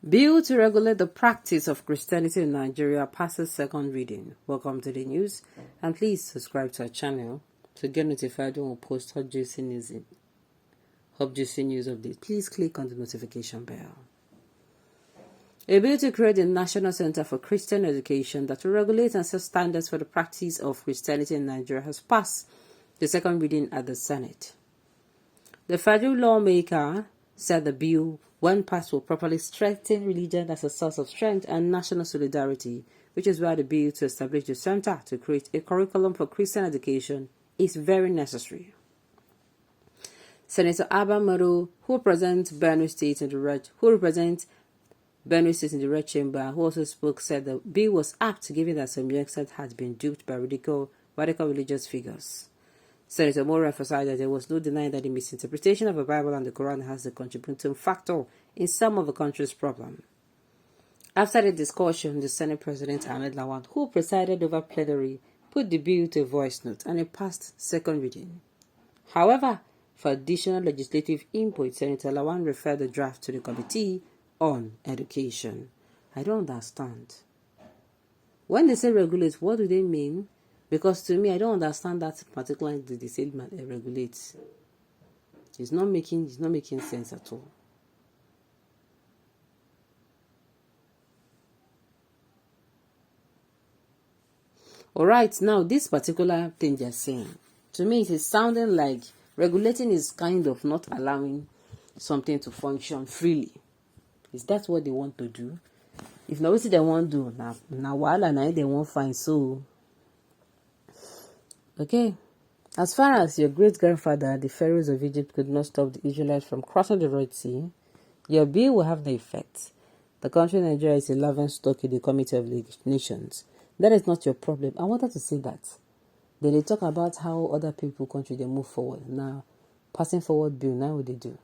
Bill to regulate the practice of Christianity in Nigeria passes second reading. Welcome to the news, and please subscribe to our channel to get notified when we post hot juicy news updates. Please click on the notification bell. A bill to create a National Center for Christian Education that will regulate and set standards for the practice of Christianity in Nigeria has passed the second reading at the Senate. The federal lawmaker said the bill, when passed, will properly strengthen religion as a source of strength and national solidarity, which is why the bill to establish the center to create a curriculum for Christian education is very necessary. Senator Abba Moro, who represents Benue State in the Red Chamber, who also spoke, said the bill was apt given that some youngsters had been duped by radical religious figures. Senator Moro emphasized that there was no denying that the misinterpretation of the Bible and the Quran has a contributing factor in some of the country's problems. After the discussion, the Senate President Ahmed Lawan, who presided over plenary, put the bill to a voice note and it passed second reading. However, for additional legislative input, Senator Lawan referred the draft to the Committee on Education. I don't understand. When they say regulate, what do they mean? Because to me, I don't understand that particularly the disabled regulates. It's not making sense at all. Alright, now this particular thing they're saying, to me it is sounding like regulating is kind of not allowing something to function freely. Is that what they want to do? If not, what they want to do now while and they won't find so. Okay, as far as your great-grandfather, the pharaohs of Egypt, could not stop the Israelites from crossing the Red Sea, your bill will have the effect. The country Nigeria is a laughingstock in the Committee of the Nations. That is not your problem. I wanted to say that. Then they talk about how other people country they move forward. Now, passing forward bill, now what they do?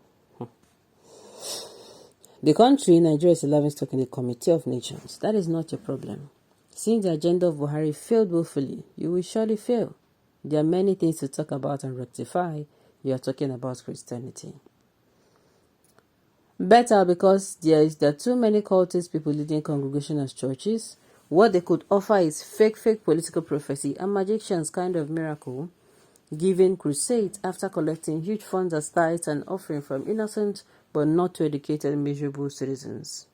The country Nigeria is a laughingstock in the Committee of Nations. That is not your problem. Since the agenda of Buhari failed woefully, you will surely fail. There are many things to talk about and rectify. You are talking about Christianity. Better, because there are too many cultists people leading congregations as churches. What they could offer is fake political prophecy and magicians kind of miracle, giving crusades after collecting huge funds as tithes and offering from innocent but not too educated miserable citizens.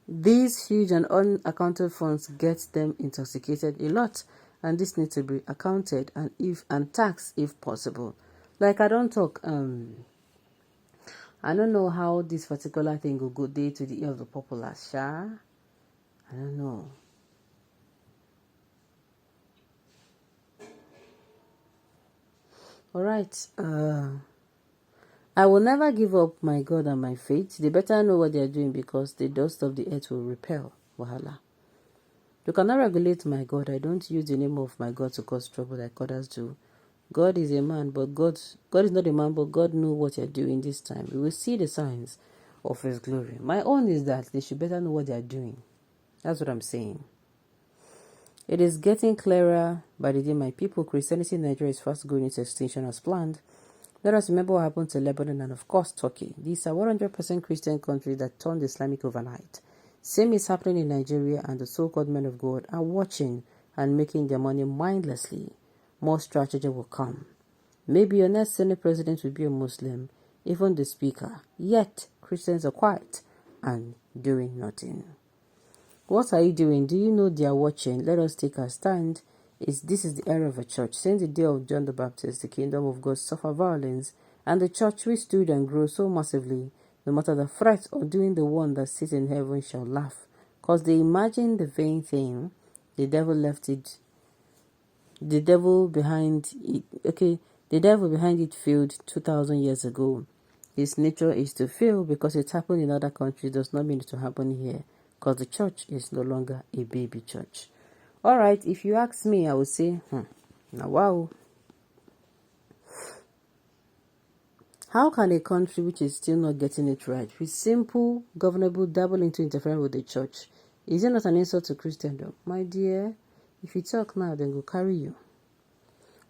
These huge and unaccounted funds get them intoxicated a lot, and this needs to be accounted and taxed if possible. Like I don't talk, I don't know how this particular thing will go day to the ear of the populace, I don't know. Alright, I will never give up my God and my faith. They better know what they are doing, because the dust of the earth will repel Wahala. You cannot regulate my God. I don't use the name of my God to cause trouble like others do. God is a man, but God is not a man, but God knows what you're doing this time. We will see the signs of His glory. My own is that they should better know what they are doing. That's what I'm saying. It is getting clearer by the day, my people. Christianity in Nigeria is fast going into extinction as planned. Let us remember what happened to Lebanon and, of course, Turkey. These are 100% Christian countries that turned Islamic overnight. Same is happening in Nigeria, and the so-called men of God are watching and making their money mindlessly. More strategy will come. Maybe your next Senate president will be a Muslim, even the speaker. Yet, Christians are quiet and doing nothing. What are you doing? Do you know they are watching? Let us take our stand. This is the era of a church. Since the day of John the Baptist, the kingdom of God suffered violence, and the church withstood and grew so massively. No matter the threat of doing, the one that sits in heaven shall laugh, because they imagine the vain thing. The devil left it. The devil behind it. Okay, the devil behind it failed 2,000 years ago. His nature is to fail, because it happened in other countries does not mean it to happen here, because the church is no longer a baby church. Alright, if you ask me, I would say, now wow. How can a country which is still not getting it right, with simple, governable, dabble into interfering with the church? Is it not an insult to Christendom? My dear, if you talk now, then go carry you.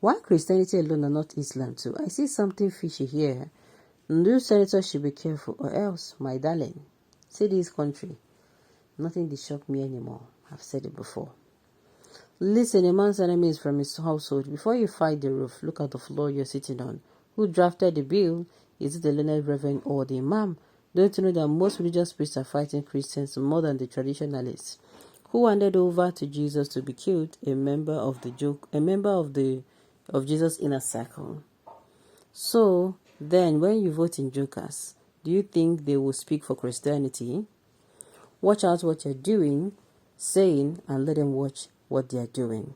Why Christianity alone and not Islam too? I see something fishy here. You senators should be careful, or else, my darling, see this country, nothing will shock me anymore. I've said it before. Listen, a man's enemy is from his household. Before you fight the roof, look at the floor you're sitting on. Who drafted the bill? Is it the learned reverend or the imam? Don't you know that most religious priests are fighting Christians more than the traditionalists? Who handed over to Jesus to be killed? A member of Jesus' inner circle. So then, when you vote in jokers, do you think they will speak for Christianity? Watch out what you're doing, saying, and let them watch what they're doing.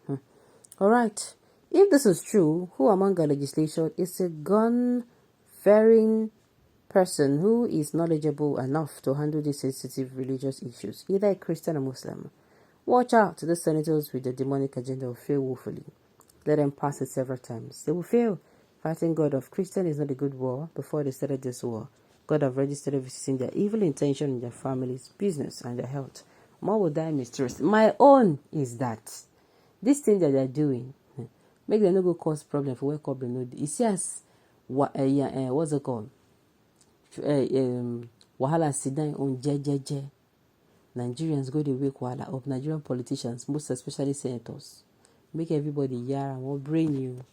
Alright, if this is true, who among our legislation is a gun-bearing person who is knowledgeable enough to handle these sensitive religious issues, either a Christian or Muslim? Watch out, the senators with the demonic agenda will fail woefully. Let them pass it several times. They will fail. Fighting God of Christian is not a good war. Before they started this war, God have already started visiting their evil intention in their families, business, and their health. More will die mysteriously. My own is that this thing that they're doing, make them not go cause problem for wake up the know. You see as what's it called? Wahala sit down on jejeje. Nigerians go to wake wahala up. Nigerian politicians, most especially senators, make everybody yara or brain you.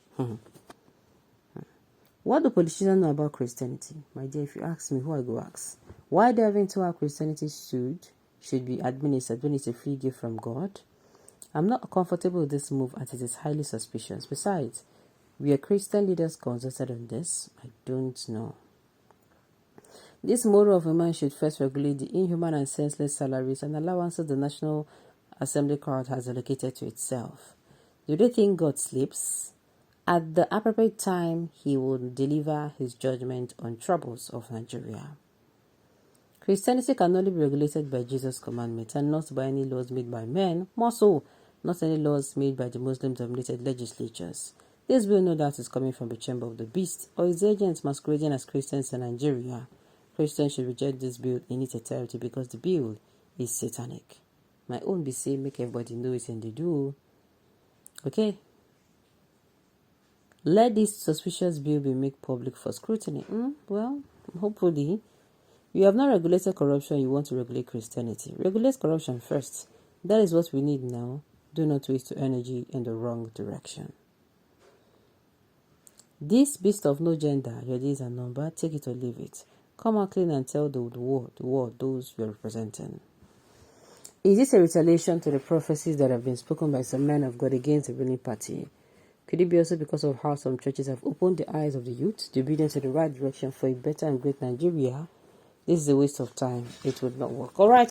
What do politicians know about Christianity? My dear, if you ask me, who I go ask? Why delve into how Christianity should be administered when it's a free gift from God? I'm not comfortable with this move as it is highly suspicious. Besides, we are Christian leaders consulted on this? I don't know. This model of a man should first regulate the inhuman and senseless salaries and allowances the National Assembly crowd has allocated to itself. Do they think God sleeps? At the appropriate time, he will deliver his judgment on troubles of Nigeria. Christianity can only be regulated by Jesus' commandments and not by any laws made by men, more so, not any laws made by the Muslim-dominated legislatures. This bill no doubt is coming from the chamber of the beast or its agents masquerading as Christians in Nigeria. Christians should reject this bill in its entirety because the bill is satanic. My own be say make everybody know it and they do. Okay? Let this suspicious bill be made public for scrutiny. Well, hopefully. You have not regulated corruption, you want to regulate Christianity. Regulate corruption first. That is what we need now. Do not waste your energy in the wrong direction. This beast of no gender, your days are numbered, take it or leave it. Come out clean and tell the world those you are representing. Is this a retaliation to the prophecies that have been spoken by some men of God against the ruling party? Could it be also because of how some churches have opened the eyes of the youth to lead them to the right direction for a better and great Nigeria? This is a waste of time. It would not work. All right.